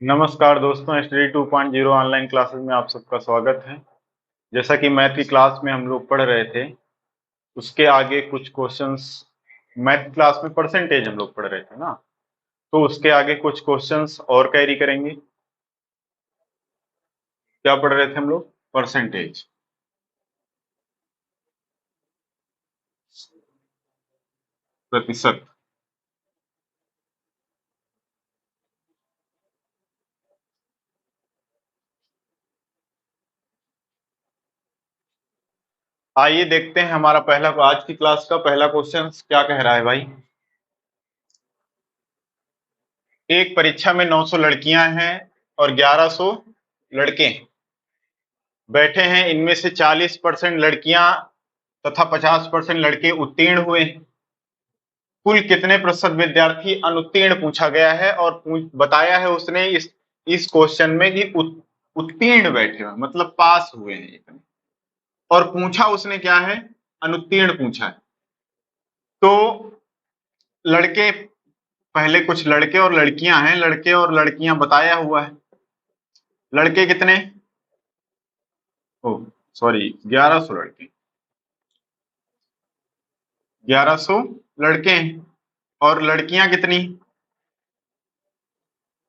नमस्कार दोस्तों, study 2.0 online classes में आप सबका स्वागत है। जैसा कि मैथ की क्लास में हम लोग पढ़ रहे थे, उसके आगे कुछ क्वेश्चंस। मैथ क्लास में परसेंटेज हम लोग पढ़ रहे थे ना, तो उसके आगे कुछ क्वेश्चंस और कैरी करेंगे। क्या पढ़ रहे थे हम लोग? परसेंटेज, प्रतिशत। आइए देखते हैं हमारा पहला, आज की क्लास का पहला क्वेश्चन क्या कह रहा है भाई। एक परीक्षा में 900 लड़कियां हैं और 1100 लड़के बैठे हैं। इनमें से 40% लड़कियां तथा 50% लड़के उत्तीर्ण हुए। कुल कितने प्रतिशत विद्यार्थी अनुत्तीर्ण पूछा गया है, और बताया है उसने इस क्वेश्चन में कि उत्तीर्ण बैठे हुए मतलब पास हुए हैं इतने। और पूछा उसने क्या है? अनुत्तीर्ण पूछा है। तो लड़के, पहले कुछ लड़के और लड़कियां हैं, लड़के और लड़कियां बताया हुआ है। लड़के कितने? ओ सॉरी, 1100 लड़के, 1100 लड़के हैं। और लड़कियां कितनी?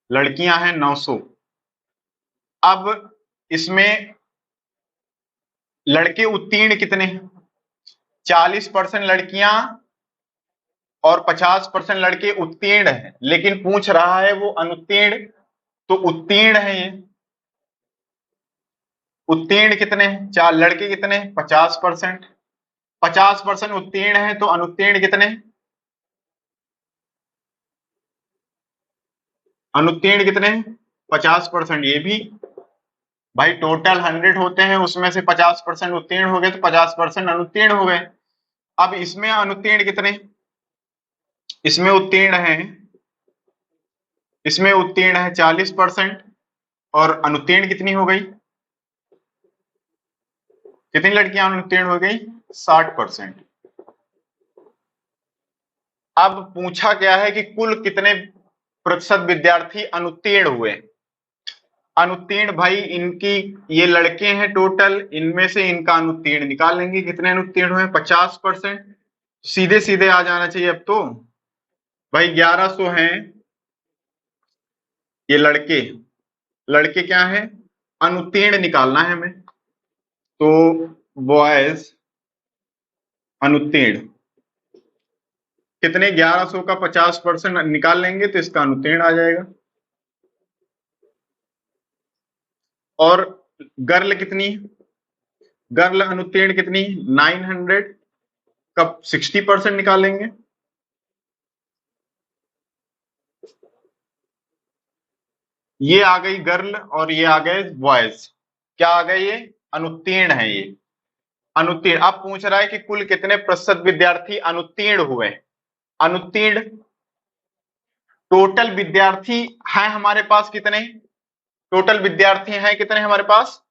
लड़कियां हैं 900। अब इसमें लड़के उत्तीर्ण कितने? 40% लड़कियां और 50% लड़के उत्तीर्ण हैं, लेकिन पूछ रहा है वो अनुत्तीर्ण। तो उत्तीर्ण है ये। उत्तीर्ण कितने हैं? चार लड़के कितने? 50%। 50% उत्तीर्ण है, तो अनुत्तीर्ण कितने? अनुत्तीर्ण कितने? 50%। ये भी भाई टोटल 100 होते हैं, उसमें से 50% उत्तीर्ण हो गए तो 50% अनुत्तीर्ण हो गए। अब इसमें अनुत्तीर्ण कितने? इसमें उत्तीर्ण है, इसमें उत्तीर्ण है 40%। और अनुत्तीर्ण कितनी हो गई? कितनी लड़कियां अनुत्तीर्ण हो गई? 60%। अब पूछा गया है कि कुल कितने प्रतिशत विद्यार्थी अनुत्तीर्ण हुए। अनुत्तीर्ण भाई इनकी, ये लड़के हैं टोटल, इनमें से इनका अनुत्तीर्ण निकाल लेंगे। कितने अनुत्तीर्ण हुए? 50%। सीधे सीधे आ जाना चाहिए अब तो। भाई 1100 हैं ये लड़के। लड़के क्या है? अनुत्तीर्ण निकालना है हमें। तो बॉयज अनुत्तीर्ण कितने? 1100 का 50% निकाल लेंगे तो इसका अनुत्तीर्ण आ जाएगा। और गर्ल कितनी? गर्ल अनुत्तीर्ण कितनी? 900 का 60% निकालेंगे। ये आ गई गर्ल और ये आ गए बॉयज। क्या आ गए ये? अनुत्तीर्ण है ये। अनुत्तीर्ण। अब पूछ रहा है कि कुल कितने प्रतिशत विद्यार्थी अनुत्तीर्ण हुए। अनुत्तीर्ण टोटल विद्यार्थी हैं हमारे पास कितने? टोटल विद्यार्थी हैं कितने हमारे पास?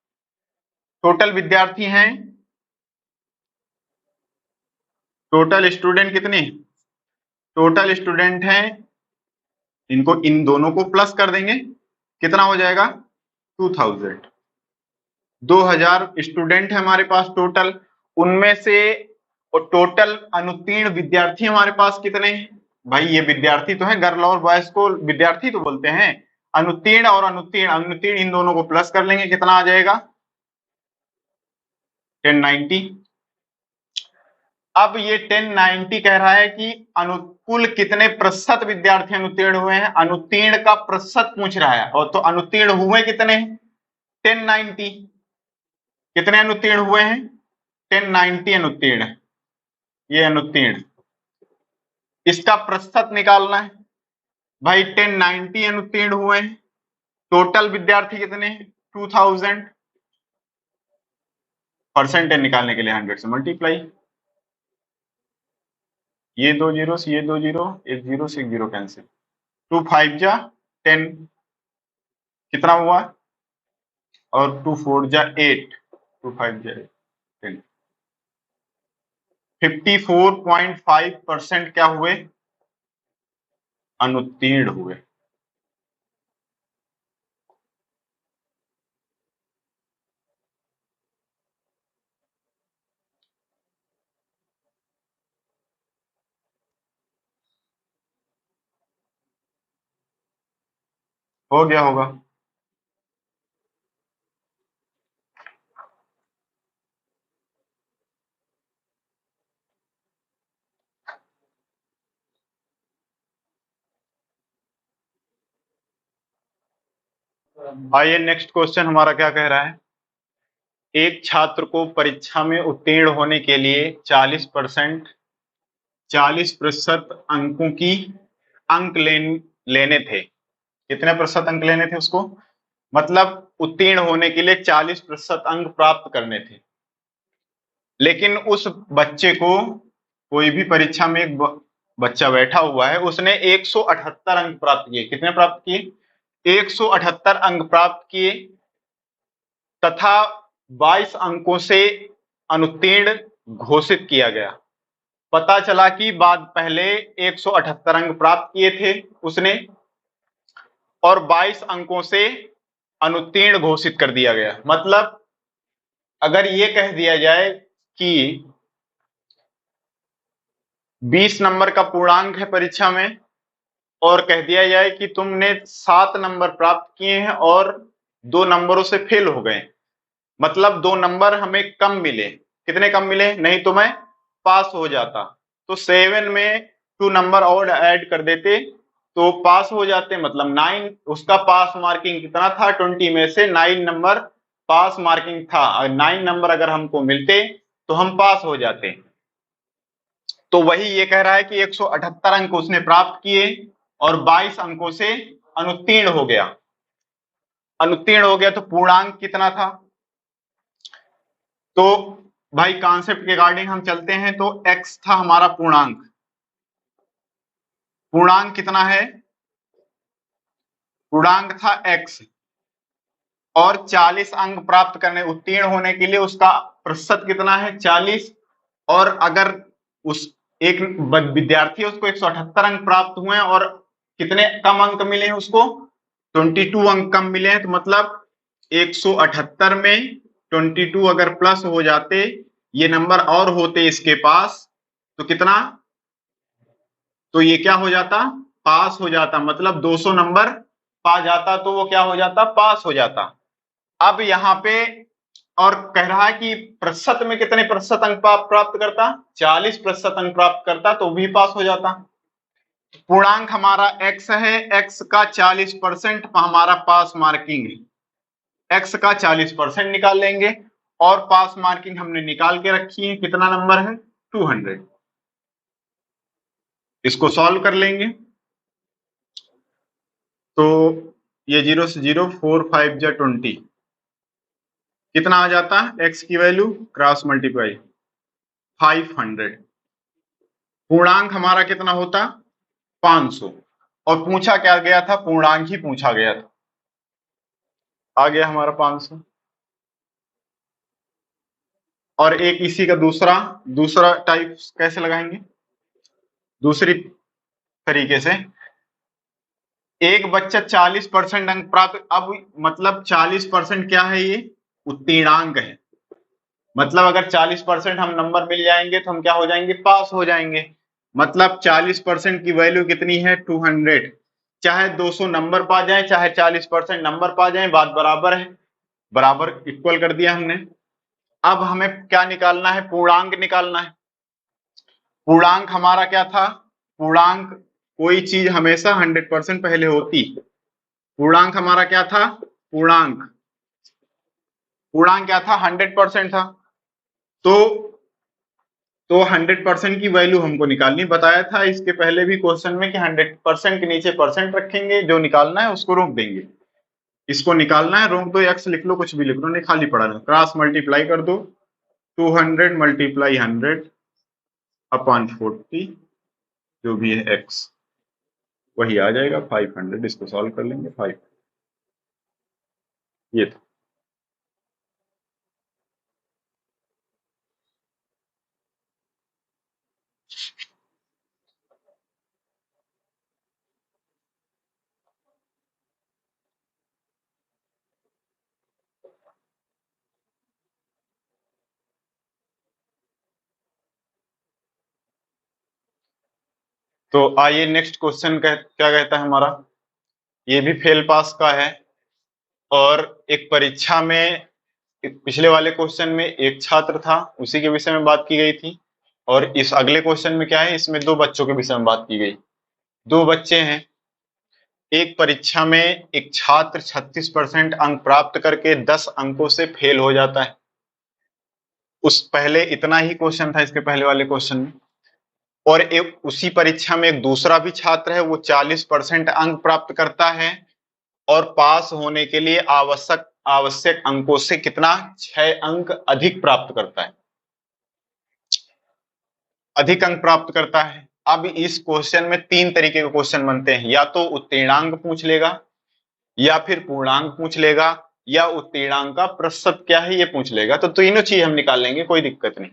टोटल विद्यार्थी हैं, टोटल स्टूडेंट कितने? टोटल स्टूडेंट हैं, इनको इन दोनों को प्लस कर देंगे। कितना हो जाएगा? 2000। 2000 स्टूडेंट है हमारे पास टोटल। उनमें से और टोटल अनुत्तीर्ण विद्यार्थी हमारे पास कितने हैं? भाई ये विद्यार्थी तो है, गर्ल और बॉयज को विद्यार्थी तो बोलते हैं। अनुत्तीर्ण और अनुत्तीर्ण, अनुत्तीर्ण इन दोनों को प्लस कर लेंगे। कितना आ जाएगा? 1090। अब ये 1090 कह रहा है कि अनुकुल कितने प्रतिशत विद्यार्थी अनुत्तीर्ण हुए हैं। अनुत्तीर्ण का प्रतिशत पूछ रहा है, और तो अनुत्तीर्ण हुए कितने? 1090। कितने अनुत्तीर्ण हुए हैं? 1090 अनुत्तीर्ण। ये अनुत्तीर्ण, इसका प्रतिशत निकालना है। भाई 1090 अनुत्तीर्ण हुए हैं, टोटल विद्यार्थी कितने? 2000। परसेंटेज निकालने के लिए 100 से मल्टीप्लाई। ये दो जीरो से ये दो जीरो, एक जीरो से एक जीरो कैंसिल। 2 5 जा 10, कितना हुआ? और 2 4 जा 8, 2 5 जा 10। 54.5% क्या हुए? अनुत्तीर्ण हुए। हो गया होगा। आइए नेक्स्ट क्वेश्चन हमारा क्या कह रहा है। एक छात्र को परीक्षा में उत्तीर्ण होने के लिए 40% अंकों की अंक लेने थे। कितने प्रतिशत अंक लेने थे उसको? मतलब उत्तीर्ण होने के लिए 40% अंक प्राप्त करने थे। लेकिन उस बच्चे को, कोई भी परीक्षा में एक बच्चा बैठा हुआ है, उसने 178 अंक प्राप्त किए। कितने प्राप्त किए? 178 अंक प्राप्त किए तथा 22 अंकों से अनुत्तीर्ण घोषित किया गया। पता चला कि बाद पहले 178 अंक प्राप्त किए थे उसने और 22 अंकों से अनुत्तीर्ण घोषित कर दिया गया। मतलब अगर ये कह दिया जाए कि 20 नंबर का पूर्णांक है परीक्षा में और कह दिया जाए कि तुमने 7 नंबर प्राप्त किए हैं और 2 नंबरों से फेल हो गए, मतलब 2 नंबर हमें कम मिले। कितने कम मिले? नहीं तो मैं पास हो जाता। तो 7 में 2 नंबर और ऐड कर देते तो पास हो जाते। मतलब 9, उसका पास मार्किंग कितना था? 20 में से 9 नंबर पास मार्किंग था। 9 नंबर अगर हमको मिलते तो हम पास हो जाते। तो वही ये कह रहा है कि 178 अंक उसने प्राप्त किए और 22 अंकों से अनुत्तीर्ण हो गया। अनुत्तीर्ण हो गया तो पूर्णांक कितना था? तो भाई कॉन्सेप्ट के अकॉर्डिंग हम चलते हैं तो x था हमारा पूर्णांक। पूर्णांक कितना है? पूर्णांक था x और 40 अंक प्राप्त करने, उत्तीर्ण होने के लिए उसका प्रतिशत कितना है? 40। और अगर उस एक विद्यार्थी है उसको 178 अंक प्राप्त हुए हैं और कितने कम अंक मिले हैं उसको? 22 अंक कम मिले हैं। तो मतलब 178 में 22 अगर प्लस हो जाते, ये नंबर और होते इसके पास, तो कितना? तो ये क्या हो जाता? पास हो जाता। मतलब 200 नंबर पा जाता तो वो क्या हो जाता? पास हो जाता। अब यहाँ पे और कह रहा है कि प्रतिशत में कितने प्रतिशत अंक प्राप्त करता? 40% अंक प्राप्त करता तो भी पास हो जाता। पूर्णांक हमारा x है, x का 40% हमारा पास मार्किंग है। x का 40% निकाल लेंगे और पास मार्किंग हमने निकाल के रखी है। कितना नंबर है? 200। इसको सॉल्व कर लेंगे तो ये 0 से 0, 4 5 जा 20, कितना आ जाता है x की वैल्यू? Cross multiply 500। पूर्णांक हमारा कितना होता? 500। और पूछा क्या गया था? पूर्णांक ही पूछा गया था। आ गया हमारा 500। और एक इसी का दूसरा दूसरा टाइप कैसे लगाएंगे? दूसरी तरीके से, एक बच्चा 40% अंक प्राप्त, अब मतलब 40% क्या है? ये उत्तीर्णांक है। मतलब अगर 40% हम नंबर मिल जाएंगे तो हम क्या हो जाएंगे? पास हो जाएंगे। मतलब 40% की वैल्यू कितनी है? 200। चाहे 200 नंबर पा जाए चाहे 40% नंबर पा जाए, बात बराबर है। बराबर इक्वल कर दिया हमने। अब हमें क्या निकालना है? पूर्णांक निकालना है। पूर्णांक हमारा क्या था? पूर्णांक, कोई चीज हमेशा 100% पहले होती। पूर्णांक हमारा क्या था? पूर्णांक पूर्णांक क्या था? 100% था। तो 100% की वैल्यू हमको निकालनी। बताया था इसके पहले भी क्वेश्चन में कि 100% के नीचे परसेंट रखेंगे, जो निकालना है उसको रोक देंगे। इसको निकालना है, रोक दो, एक्स लिख लो, कुछ भी लिख लो, नहीं खाली पड़ा रहो। क्रॉस मल्टीप्लाई कर दो, 200 मल्टीप्लाई 100 अपॉन 40, जो भी है एक्स वही आ जाएगा 500। इसको सॉल्व कर लेंगे। 5, ये था। तो आइए नेक्स्ट क्वेश्चन क्या कहता है हमारा ये भी फेल पास का है। और एक परीक्षा में पिछले वाले क्वेश्चन में एक छात्र था, उसी के विषय में बात की गई थी। और इस अगले क्वेश्चन में क्या है, इसमें दो बच्चों के विषय में बात की गई। दो बच्चे हैं। एक परीक्षा में एक छात्र 36% अंक प्राप्त करके 10 अंकों से फेल हो जाता है। उस पहले इतना ही क्वेश्चन था इसके पहले वाले क्वेश्चन में। और एक उसी परीक्षा में एक दूसरा भी छात्र है, वो 40% अंक प्राप्त करता है और पास होने के लिए आवश्यक आवश्यक अंकों से कितना 6 अंक अधिक प्राप्त करता है, अधिक अंक प्राप्त करता है। अब इस क्वेश्चन में तीन तरीके के क्वेश्चन बनते हैं, या तो उत्तीर्णांक पूछ लेगा, या फिर पूर्णांक पूछ लेगा, या उत्तीर्णांक का प्रतिशत क्या है ये पूछ लेगा। तो तीनों चीज हम निकाल लेंगे, कोई दिक्कत नहीं।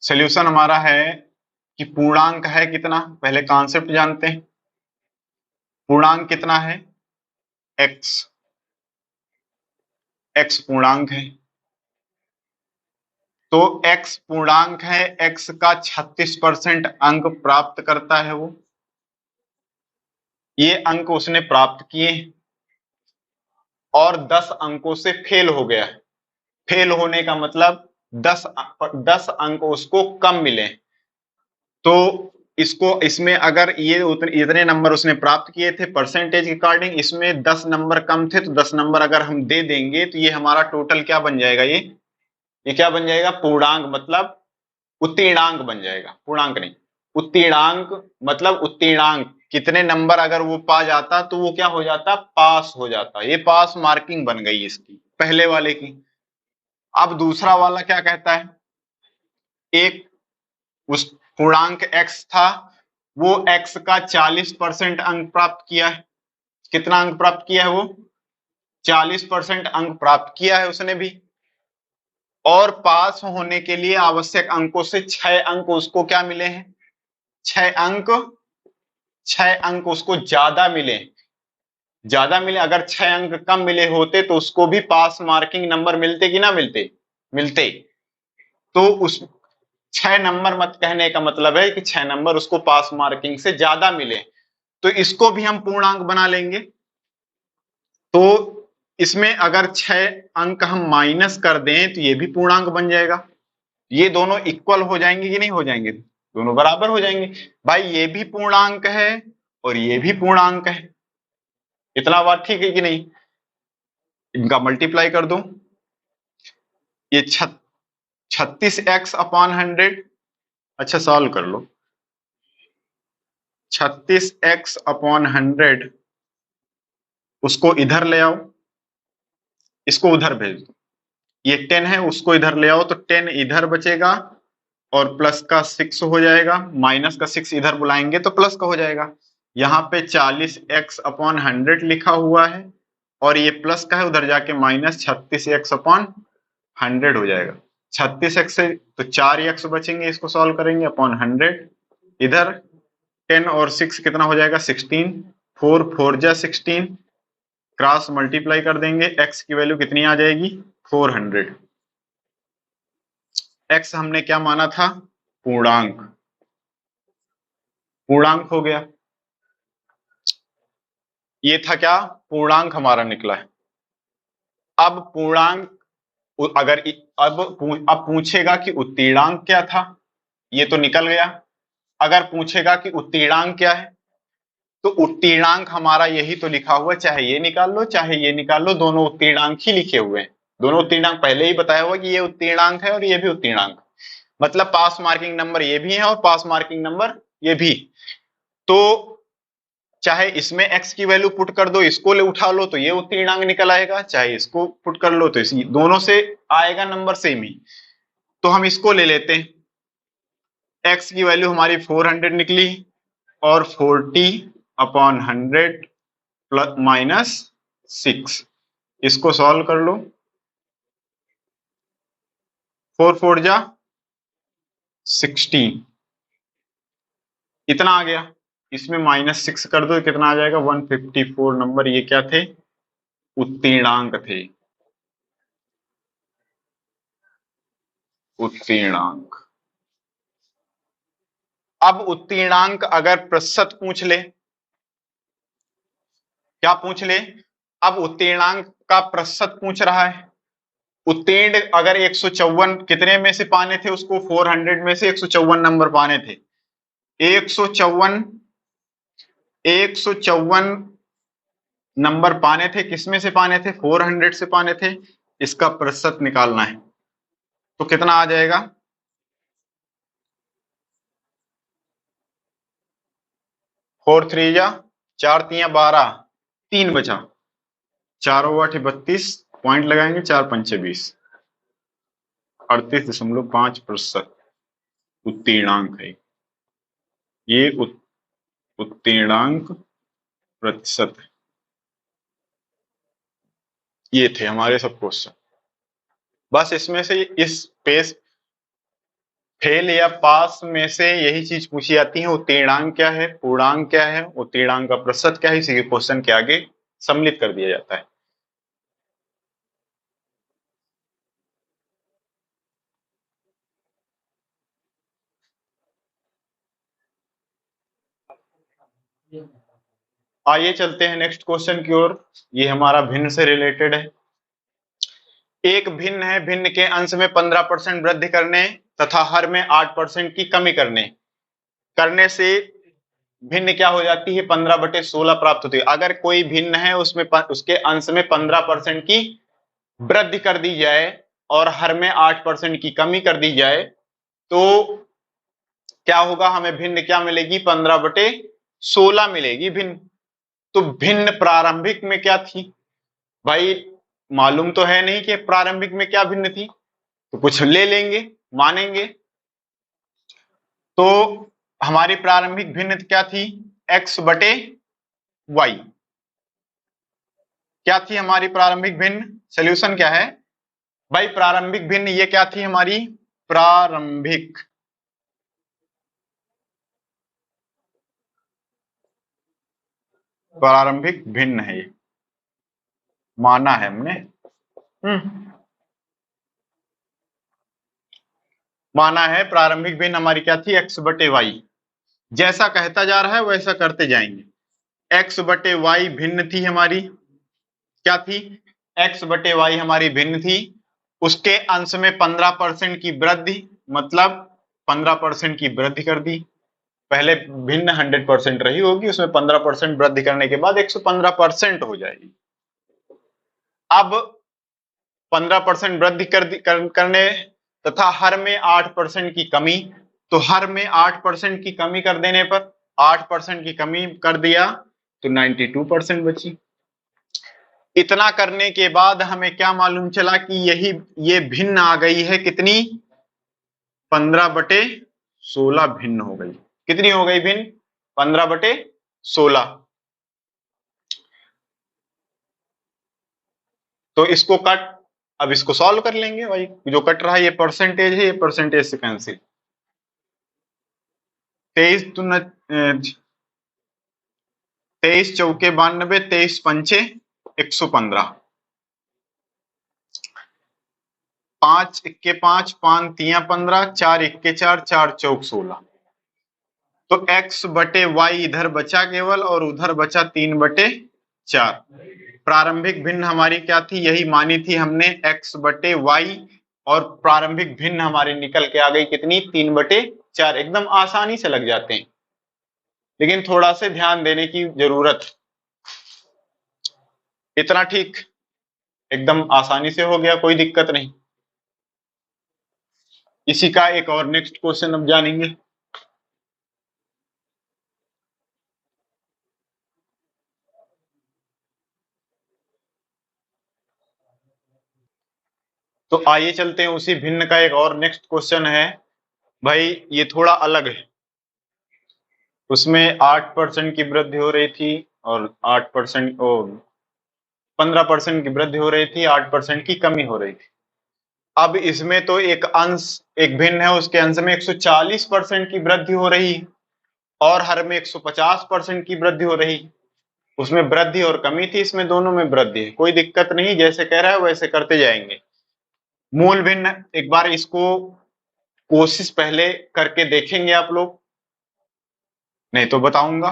सोल्यूशन हमारा है कि पूर्णांक है कितना, पहले कॉन्सेप्ट जानते हैं। पूर्णांक कितना है, x। x पूर्णांक है, तो x पूर्णांक है, x का 36% अंक प्राप्त करता है वो। ये अंक उसने प्राप्त किए और 10 अंकों से फेल हो गया। फेल होने का मतलब 10 अंक उसको कम मिले। तो इसको इसमें अगर ये इतने नंबर उसने प्राप्त किए थे परसेंटेज के अकॉर्डिंग, इसमें 10 नंबर कम थे, तो 10 नंबर अगर हम दे देंगे तो ये हमारा टोटल क्या बन जाएगा, ये क्या बन जाएगा, पूर्णांक मतलब उत्तीर्णांक बन जाएगा, पूर्णांक नहीं। उत्तीर्णांक मतलब उत्तीर्णांक कितने नंबर अगर वो पा जाता तो वो क्या हो जाता, पास हो जाता। ये पास मार्किंग बन गई इसकी, पहले वाले की। अब दूसरा वाला क्या कहता है, एक उस पूर्णांक x था, वो x का 40% अंक प्राप्त किया है। कितना अंक प्राप्त किया है वो, 40% अंक प्राप्त किया है उसने भी। और पास होने के लिए आवश्यक अंकों से 6 अंक उसको क्या मिले हैं, 6 अंक, 6 अंक उसको ज्यादा मिले। ज्यादा मिले, अगर 6 अंक कम मिले होते तो उसको भी पास मार्किंग नंबर मिलते कि ना मिलते, मिलते। तो उस 6 नंबर मत कहने का मतलब है कि 6 नंबर उसको पास मार्किंग से ज्यादा मिले, तो इसको भी हम पूर्णांक बना लेंगे। तो इसमें अगर 6 अंक हम माइनस कर दें तो ये भी पूर्णांक बन जाएगा। ये दोनों इक्वल हो जाएंगे कि नहीं हो जाएंगे, दोनों बराबर हो जाएंगे। भाई ये भी पूर्णांक है और ये भी पूर्णांक है, इतना बात ठीक है कि नहीं। इनका मल्टीप्लाई कर दो, ये 36x/100। अच्छा सॉल्व कर लो, 36x/100 उसको इधर ले आओ, इसको उधर भेज दो। ये 10 है, उसको इधर ले आओ तो 10 इधर बचेगा और प्लस का 6 हो जाएगा, माइनस का 6 इधर बुलाएंगे तो प्लस का हो जाएगा। यहाँ पे 40x/100 लिखा हुआ है और ये प्लस का है, उधर जाके माइनस 36x/100 हो जाएगा। 36x से तो 4x बचेंगे, इसको सॉल्व करेंगे अपॉन 100। इधर 10 और 6 कितना हो जाएगा, 16। 4 4 जा 16, क्रॉस मल्टीप्लाई कर देंगे, x की वैल्यू कितनी आ जाएगी, 400। x हमने क्या माना था, पूर्णांक, पूर्णांक हो गया। ये था क्या, पूर्णांक हमारा निकला है। अब पूर्णांक अगर अब पूछेगा कि उत्तीर्णांक क्या था, ये तो निकल गया। अगर पूछेगा कि उत्तीर्णांक क्या है, तो उत्तीर्णांक हमारा यही तो लिखा हुआ है, चाहे ये निकाल लो चाहे ये निकाल लो, दोनों उत्तीर्णांक ही लिखे हुए हैं। दोनों उत्तीर्णांक पहले ही बताया हुआ कि ये उत्तीर्णांक है और ये भी उत्तीर्णांक, मतलब पास मार्किंग नंबर ये भी है और पास मार्किंग नंबर ये भी। तो चाहे इसमें x की वैल्यू पुट कर दो, इसको ले उठा लो तो ये उत्तीर्णांक निकल आएगा, चाहे इसको पुट कर लो तो इसी दोनों से आएगा नंबर सेम ही। तो हम इसको ले लेते हैं, x की वैल्यू हमारी 400 निकली और 40/100 प्लस माइनस 6, इसको सॉल्व कर लो। 4 4 जा 16, इतना आ गया। इसमें -6 कर दो, कितना आ जाएगा, 154 नंबर। ये क्या थे, उत्तीर्णांक थे, उत्तीर्णांक। अब उत्तीर्णांक अगर प्रतिशत पूछ ले, क्या पूछ ले? अब उत्तीर्णांक का प्रतिशत पूछ रहा है। उत्तीर्ण अगर 154 कितने में से पाने थे उसको, 400 में से 154 नंबर पाने थे। 154 नंबर पाने थे, किसमें से पाने थे? 400 से पाने थे। इसका प्रतिशत निकालना है तो कितना आ जाएगा? 4 3 जा 4 3 12, 3 बचा, 4 8 32, पॉइंट लगाएंगे, 4 5 20, 38.5% उत्तीर्णांक है ये। उत्तीर्णांक प्रतिशत है। ये थे हमारे सब क्वेश्चन। बस इसमें से इस पेज फेल या पास में से यही चीज पूछी जाती है, उत्तीर्णांक क्या है, पूर्णांक क्या है, उत्तीर्णांक का प्रतिशत क्या है, इसी के क्वेश्चन के आगे सम्मिलित कर दिया जाता है। आइए चलते हैं नेक्स्ट क्वेश्चन की ओर। ये हमारा भिन्न से रिलेटेड है। एक भिन्न है, भिन्न के अंश में 15% वृद्धि करने तथा हर में 8% की कमी करने से भिन्न क्या हो जाती है? 15/16 प्राप्त होती है। अगर कोई भिन्न है उसमें उसके अंश में 15% की वृद्धि कर दी जाए और हर में 8% की कमी कर दी जाए तो क्या होगा? हमें भिन्न क्या मिलेगी? 15/16 मिलेगी भिन्न। तो भिन्न प्रारंभिक में क्या थी भाई? मालूम तो है नहीं कि प्रारंभिक में क्या भिन्न थी, तो कुछ ले लेंगे, मानेंगे। तो हमारी प्रारंभिक भिन्न क्या थी? x/y। क्या थी हमारी प्रारंभिक भिन्न? सॉल्यूशन क्या है भाई? प्रारंभिक भिन्न ये क्या थी हमारी? प्रारंभिक भिन्न है ये, माना है हमने। माना है प्रारंभिक भिन्न हमारी क्या थी? x/y। जैसा कहता जा रहा है वैसा करते जाएंगे। x/y भिन्न थी हमारी, क्या थी? x/y हमारी भिन्न थी। उसके अंश में 15% की वृद्धि, मतलब 15% की वृद्धि कर दी। पहले भिन्न 100% रही होगी, उसमें 15% वृद्धि करने के बाद 115% हो जाएगी। अब 15% वृद्धि करने तथा हर में 8% की कमी, तो हर में 8% की कमी कर देने पर 8% की कमी कर दिया तो 92% बची। इतना करने के बाद हमें क्या मालूम चला कि ये भिन्न आ गई है कितनी? 15/16 भिन्न हो गई। कितनी हो गई भिन्न? 15/16। तो इसको अब इसको सॉल्व कर लेंगे भाई। जो कट रहा है ये परसेंटेज है, ये परसेंटेज से कैंसिल। 23 चौके 92, 23 पंचे 115, 5 इक्के 5, 5 तिया 15, 4 इक्के 4, 4 चौक 16। तो x/y इधर बचा केवल और उधर बचा 3/4। प्रारंभिक भिन्न हमारी क्या थी? यही मानी थी हमने, x/y, और प्रारंभिक भिन्न हमारी निकल के आ गई कितनी? 3/4। एकदम आसानी से लग जाते हैं, लेकिन थोड़ा से ध्यान देने की जरूरत। इतना ठीक, एकदम आसानी से हो गया, कोई दिक्कत नहीं। इसी का एक और नेक्स्ट क्वेश्चन अब जानेंगे। तो आइए चलते हैं, उसी भिन्न का एक और नेक्स्ट क्वेश्चन है भाई। ये थोड़ा अलग है। उसमें 8% की वृद्धि हो रही थी और 8% 15% की वृद्धि हो रही थी, 8% की कमी हो रही थी। अब इसमें तो एक भिन्न है, उसके अंश में 140% की वृद्धि हो रही और हर में 150% की वृद्धि हो रही। उसमें वृद्धि और कमी थी, इसमें दोनों में वृद्धि है। कोई दिक्कत नहीं, जैसे कह रहा है वैसे करते जाएंगे। मूल भिन्न एक बार इसको कोशिश पहले करके देखेंगे आप लोग। नहीं तो बताऊंगा।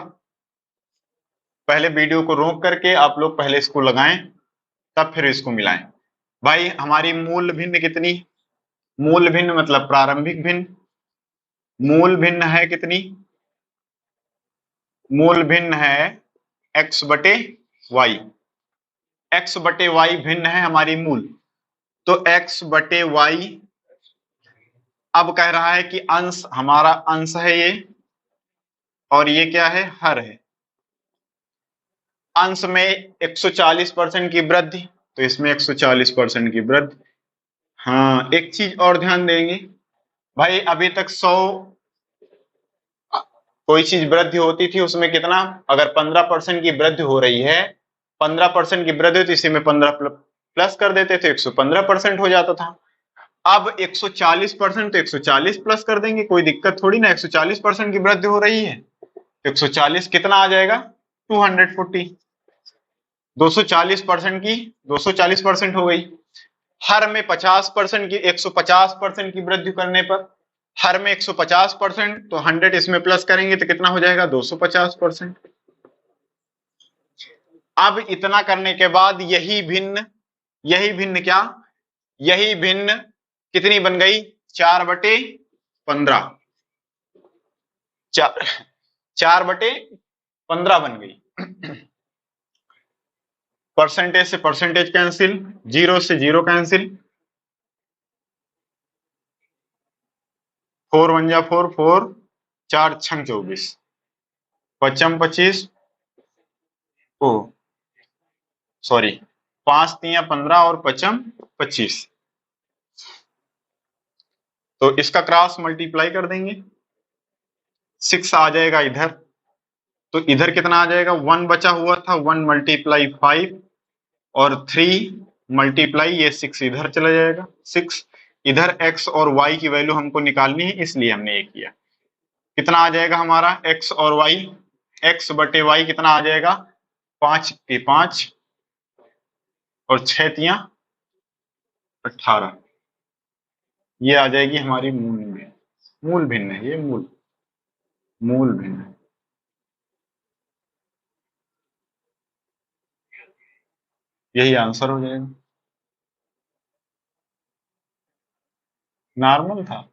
पहले वीडियो को रोक करके आप लोग पहले इसको लगाएं, तब फिर इसको मिलाएं। भाई हमारी मूल भिन्न कितनी, मूल भिन्न मतलब प्रारंभिक भिन्न, मूल भिन्न है कितनी, मूल भिन्न है x बटे वाई, x बटे वाई भिन्न है हमारी मूल। तो x बटे वाई, अब कह रहा है कि अंश, हमारा अंश है ये, और ये क्या है, हर है। अंश में 140% की वृद्धि, तो इसमें 140% की वृद्धि। हाँ, एक चीज और ध्यान देंगे भाई, अभी तक 100 कोई चीज वृद्धि होती थी उसमें कितना, अगर 15% की वृद्धि हो रही है, 15% की वृद्धि तो इसी में 15 प्लस कर देते थे, 115% हो जाता था। अब 140% तो 140 प्लस कर देंगे, कोई दिक्कत थोड़ी ना, 140% की वृद्धि हो रही है तो 140 कितना आ जाएगा, 240। 240% की 240% हो गई। हर में 50% की, 150% की वृद्धि करने पर हर में 150%, तो 100 इसमें प्लस करेंगे तो कितना हो जाएगा, 250%। अब इतना करने के बाद यही भिन्न, यही भिन्न क्या, यही भिन्न कितनी बन गई, 4/15, 4/15 बन गई। परसेंटेज से परसेंटेज कैंसिल, जीरो से जीरो कैंसिल, 4 1 जा 4, 4 4 6 24, पचम 25, ओ सॉरी 5 3 15 और पचम 25। तो इसका क्रॉस मल्टीप्लाई कर देंगे, 6 आ जाएगा इधर, तो इधर कितना आ जाएगा, 1 बचा हुआ था, 1 मल्टीप्लाई 5 और 3 मल्टीप्लाई ये 6 इधर चला जाएगा, 6 इधर। x और y की वैल्यू हमको निकालनी है, इसलिए हमने ये किया। कितना आ जाएगा हमारा x और y, x बटे y कितना आ जाएगा, 5 के 5 और 6 तियां 18, ये आ जाएगी हमारी मूल भिन्न। मूल भिन्न है ये, मूल मूल भिन्न है। यही आंसर हो जाएगा, नॉर्मल था।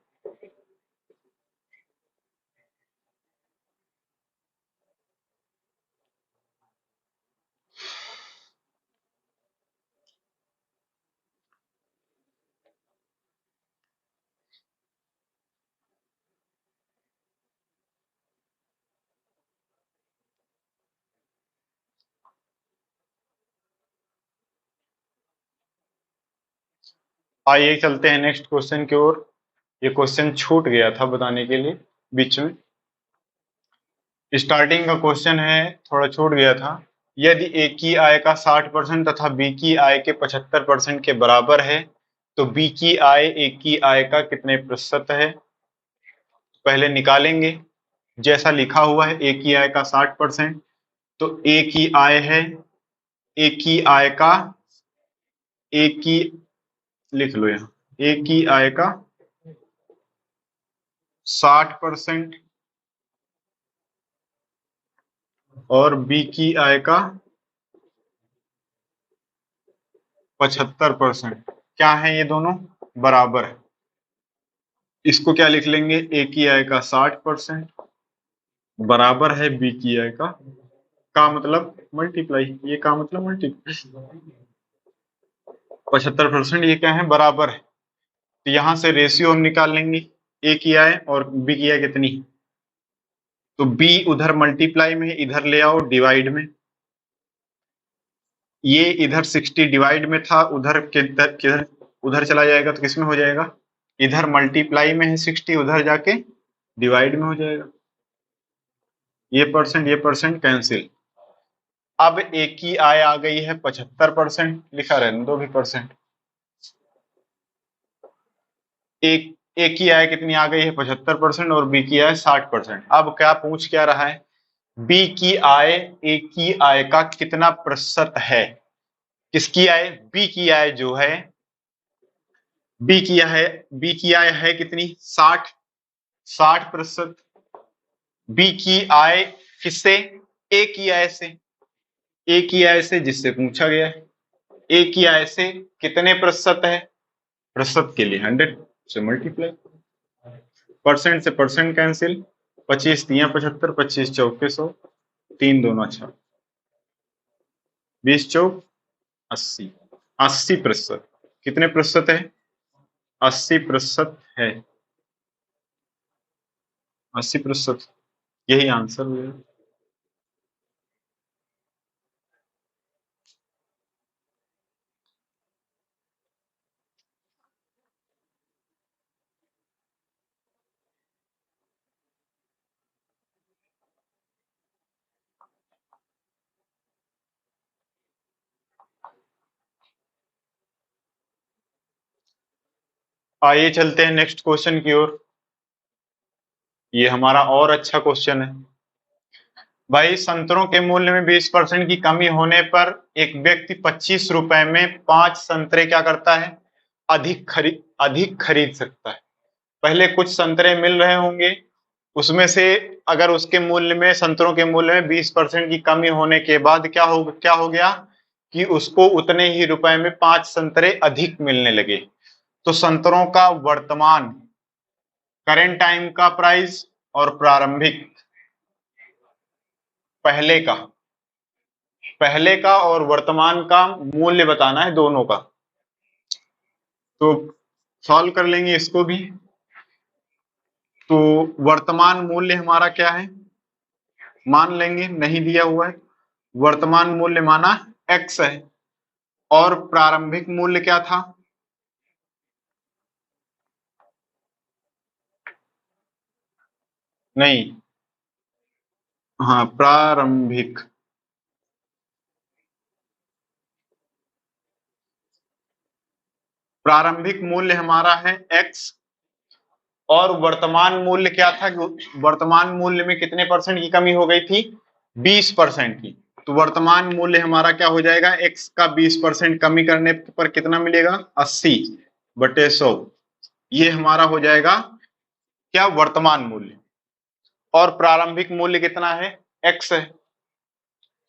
आइए चलते हैं नेक्स्ट क्वेश्चन की ओर। ये क्वेश्चन छूट गया था बताने के लिए बीच में, स्टार्टिंग का क्वेश्चन है, थोड़ा छूट गया था। यदि ए की आय का 60% तथा बी की आय के 75% के बराबर है, तो बी की आय ए की आय का कितने प्रतिशत है। पहले निकालेंगे, जैसा लिखा हुआ है ए की आय का 60%, तो ए की आय है, ए की आय का, ए की लिख लो यहाँ, ए की आय का 60% और बी की आय का 75%। क्या है ये दोनों, बराबर है। इसको क्या लिख लेंगे, ए की आय का 60% बराबर है बी की आय का मतलब मल्टीप्लाई, ये का मतलब मल्टीप्लाई 75%, ये क्या है, बराबर है। तो यहां से रेशियो हम निकाल लेंगे, ए की आय और बी की आय कितनी, तो बी उधर मल्टीप्लाई में, इधर ले आओ डिवाइड में। ये इधर 60 डिवाइड में था, उधर किधर किधर उधर चला जाएगा तो किसमें हो जाएगा, इधर मल्टीप्लाई में है 60, उधर जाके डिवाइड में हो जाएगा। ये परसेंट कैंसिल। अब ए की आय आ गई है 75%, लिखा रहने दो भी परसेंट। एक ए की आय कितनी आ गई है 75% और बी की आय 60%। अब क्या पूछ क्या रहा है, बी की आय ए की आय का कितना प्रतिशत है। किसकी आय, बी की आय जो है, बी की आय है कितनी, 60, 60%। बी की आय किससे? ए की आय से। ए की आय से जिससे पूछा गया है। ए की आय से कितने प्रतिशत है? प्रतिशत के लिए 100 से मल्टीप्लाई, परसेंट से परसेंट कैंसिल, 25 तिया 75, 25 चौके 100, 3 दूना 6, 20 चौक 80, 80%। कितने प्रतिशत है? 80% है, 80%। यही आंसर हुआ। आइए चलते हैं नेक्स्ट क्वेश्चन की ओर। ये हमारा और अच्छा क्वेश्चन है। भाई, संतरों के मूल्य में 20% की कमी होने पर एक व्यक्ति 25 रुपए में 5 संतरे क्या करता है? अधिक खरीद सकता है। पहले कुछ संतरे मिल रहे होंगे, उसमें से अगर उसके मूल्य में, संतरों के मूल्य में 20% की कमी होने के बाद क्या हो गया कि उसको उतने ही रुपए में 5 संतरे अधिक मिलने लगे। तो संतरों का वर्तमान करेंट टाइम का प्राइस और प्रारंभिक, पहले का पहले का और वर्तमान का मूल्य बताना है, दोनों का। तो सॉल्व कर लेंगे इसको भी। तो वर्तमान मूल्य हमारा क्या है? मान लेंगे, नहीं दिया हुआ है। वर्तमान मूल्य माना x है, और प्रारंभिक मूल्य क्या था? नहीं, हाँ, प्रारंभिक। प्रारंभिक मूल्य हमारा है x, और वर्तमान मूल्य क्या था? वर्तमान मूल्य में कितने परसेंट की कमी हो गई थी? 20% की। तो वर्तमान मूल्य हमारा क्या हो जाएगा? x का 20% कमी करने पर कितना मिलेगा? 80/100। ये हमारा हो जाएगा क्या? वर्तमान मूल्य। और प्रारंभिक मूल्य कितना है? x है।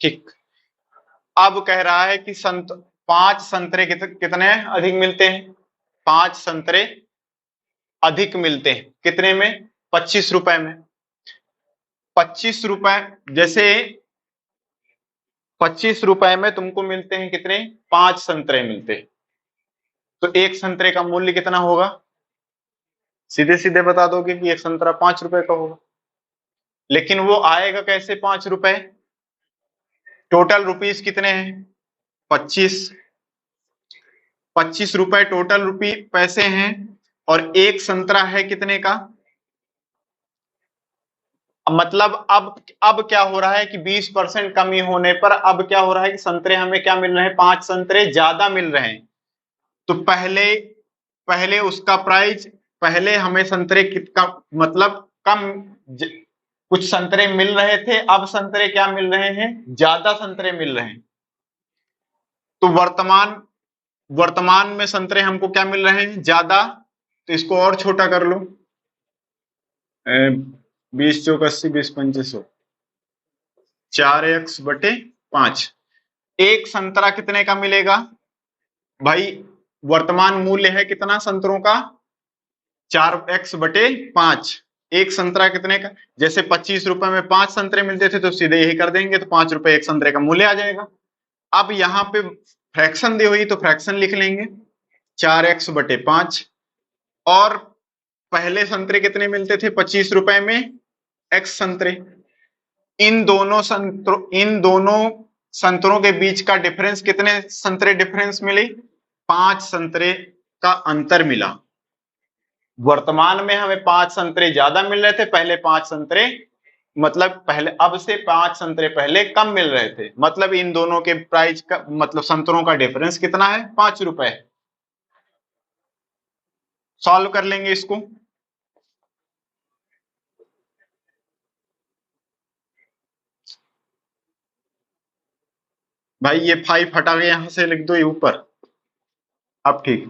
ठीक। अब कह रहा है कि 5 संतरे कितने अधिक मिलते हैं? 5 संतरे अधिक मिलते हैं कितने में? 25 रुपए में। 25 रुपए, जैसे 25 रुपए में तुमको मिलते हैं कितने? 5 संतरे मिलते हैं। तो एक संतरे का मूल्य कितना होगा? सीधे सीधे बता दोगे कि एक संतरा 5 रुपए का होगा। लेकिन वो आएगा कैसे 5 रुपए? टोटल रुपीस कितने हैं? 25। 25 रुपए टोटल पैसे हैं, और एक संतरा है कितने का? मतलब अब क्या हो रहा है कि 20% कमी होने पर अब क्या हो रहा है कि संतरे हमें क्या मिल रहे हैं? 5 संतरे ज्यादा मिल रहे हैं। तो पहले पहले उसका प्राइस, पहले हमें संतरे कितना, मतलब कम, कुछ संतरे मिल रहे थे, अब संतरे क्या मिल रहे हैं? ज्यादा संतरे मिल रहे हैं। तो वर्तमान में संतरे हमको क्या मिल रहे हैं? ज्यादा। तो इसको और छोटा कर लो, 20 × 4 = 80, 20 × 5 = 100, 4x/5। एक संतरा कितने का मिलेगा भाई? वर्तमान मूल्य है कितना संतरों का? 4x/5। एक संतरा कितने का? जैसे 25 रुपए में 5 संतरे मिलते थे, तो सीधे यही कर देंगे, तो 5 रुपए एक संतरे का मूल्य आ जाएगा। अब यहाँ पे फ्रैक्शन दी हुई, तो फ्रैक्शन लिख लेंगे, 4x/5। और पहले संतरे कितने मिलते थे? 25 रुपए में x संतरे। इन दोनों संतरों के बीच का डिफरेंस, कितने संतरे डिफरेंस मिली? 5 संतरे का अंतर मिला। वर्तमान में हमें 5 संतरे ज्यादा मिल रहे थे, पहले 5 संतरे, मतलब पहले, अब से 5 संतरे पहले कम मिल रहे थे। मतलब इन दोनों के प्राइस का, मतलब संतरों का डिफरेंस कितना है? 5 रुपए। सॉल्व कर लेंगे इसको। भाई ये 5 हटा के यहां से लिख दो ये ऊपर। अब ठीक,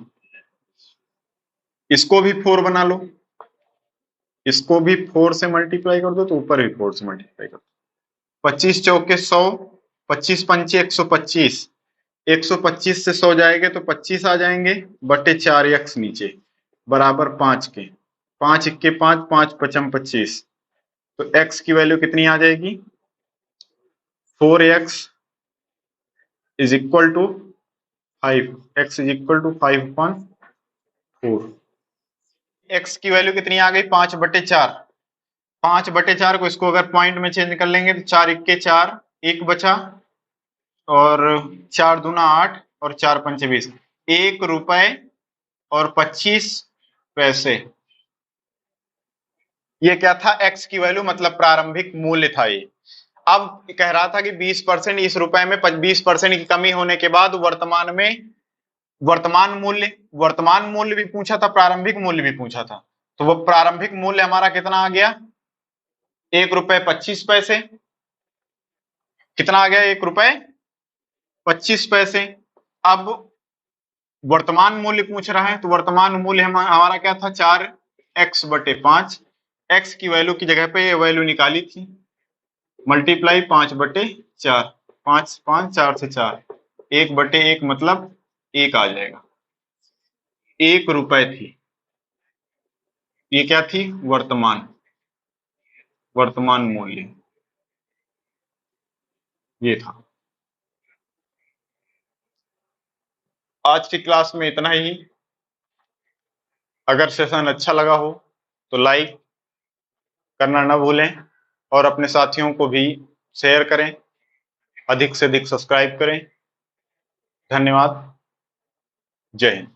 इसको भी 4 बना लो। इसको भी 4 से मल्टीप्लाई कर दो तो ऊपर भी 4 से मल्टीप्लाई कर दो। 25 चौके 100, 25 पंचे 125, 125 से 100 जाएंगे तो 25 आ जाएंगे बटे 4x नीचे बराबर 5 के, 5 इक्के 5, 5 पचम 25, तो x की वैल्यू कितनी आ जाएगी 4x is equal to 5, x is equal to 5/4। x की वैल्यू कितनी आ गई 5/4, 5/4 को इसको अगर पॉइंट में चेंज कर लेंगे तो 4 इक्के 4, 1 बचा और 4 दूना 8 और 4 पंचे 20, 1 रुपए और 25 पैसे। ये क्या था x की वैल्यू मतलब प्रारंभिक मूल्य था ये। अब कह रहा था कि 20% इस रुपए में 20% की कमी होने के बाद वर्तमान में वर्तमान मूल्य भी पूछा था, प्रारंभिक मूल्य भी पूछा था, तो वो प्रारंभिक मूल्य हमारा कितना आ गया 1 रुपए 25 पैसे। कितना आ गया 1 रुपए 25 पैसे। अब वर्तमान मूल्य पूछ रहा है तो वर्तमान मूल्य हमारा क्या था 4x/5, x की वैल्यू की जगह पे ये वैल्यू निकाली थी, मल्टीप्लाई 5/4, 5 5 4 से 4, 1/1 मतलब 1 आ जाएगा, 1 रुपए थी। ये क्या थी वर्तमान मूल्य ये था। आज की क्लास में इतना ही। अगर सेशन अच्छा लगा हो तो लाइक करना ना भूलें और अपने साथियों को भी शेयर करें, अधिक से अधिक सब्सक्राइब करें। धन्यवाद। जय हिंद।